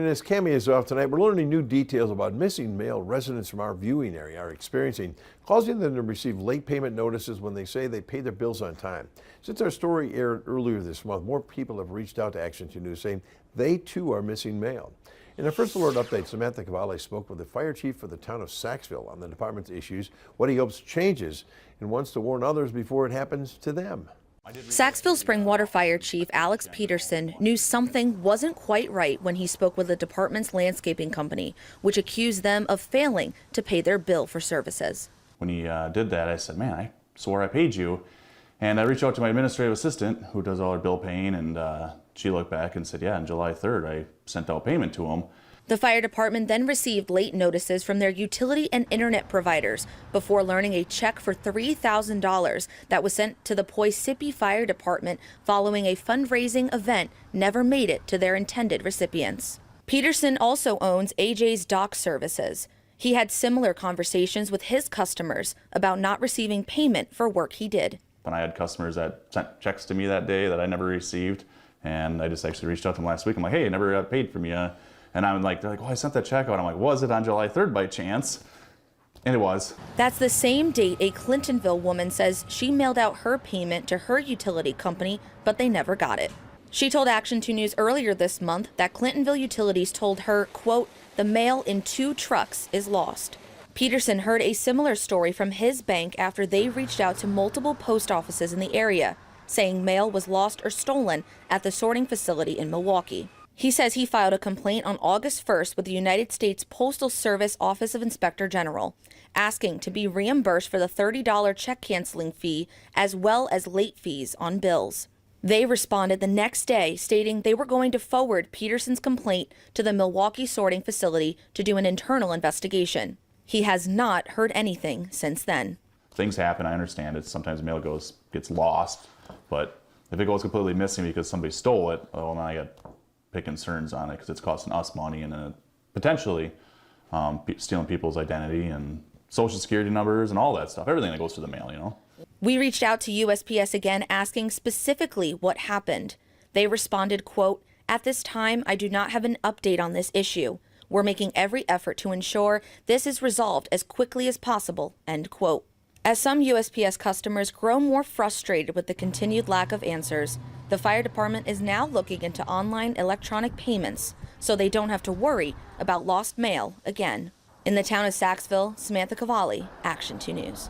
And as Cami is off tonight, we're learning new details about missing mail residents from our viewing area are experiencing, causing them to receive late payment notices when they say they pay their bills on time. Since our story aired earlier this month, more people have reached out to Action 2 News saying they too are missing mail. In our first alert update, Samantha Cavalli spoke with the fire chief for the town of Saxville on the department's issues, what he hopes changes, and wants to warn others before it happens to them. Saxville Springwater Fire Chief Alex Peterson knew something wasn't quite right when he spoke with the department's landscaping company, which accused them of failing to pay their bill for services. When he did that, I said, man, I swore I paid you. And I reached out to my administrative assistant who does all our bill paying, and she looked back and said, yeah, on July 3rd, I sent out payment to him. The fire department then received late notices from their utility and internet providers before learning a check for $3,000 that was sent to the Poughkeepsie Fire Department following a fundraising event never made it to their intended recipients. Peterson also owns AJ's Dock Services. He had similar conversations with his customers about not receiving payment for work he did. And I had customers that sent checks to me that day that I never received, and I just actually reached out to them last week. I'm like, hey, I never got paid from you. And I'm like, they're like, oh, I sent that check out. I'm like, was it on July 3rd by chance? And it was. That's the same date a Clintonville woman says she mailed out her payment to her utility company, but they never got it. She told Action 2 News earlier this month that Clintonville Utilities told her, quote, the mail in 2 trucks is lost. Peterson heard a similar story from his bank after they reached out to multiple post offices in the area, saying mail was lost or stolen at the sorting facility in Milwaukee. He says he filed a complaint on August 1st with the United States Postal Service Office of Inspector General, asking to be reimbursed for the $30 check canceling fee as well as late fees on bills. They responded the next day, stating they were going to forward Peterson's complaint to the Milwaukee sorting facility to do an internal investigation. He has not heard anything since then. Things happen, I understand it. Sometimes mail gets lost, but if it goes completely missing because somebody stole it, well, then I got big concerns on it because it's costing us money and potentially stealing people's identity and social security numbers and all that stuff, everything that goes to the mail, you know. We reached out to USPS again asking specifically what happened. They responded, quote, at this time, I do not have an update on this issue. We're making every effort to ensure this is resolved as quickly as possible, end quote. As some USPS customers grow more frustrated with the continued lack of answers, the fire department is now looking into online electronic payments so they don't have to worry about lost mail again. In the town of Saxville, Samantha Cavalli, Action 2 News.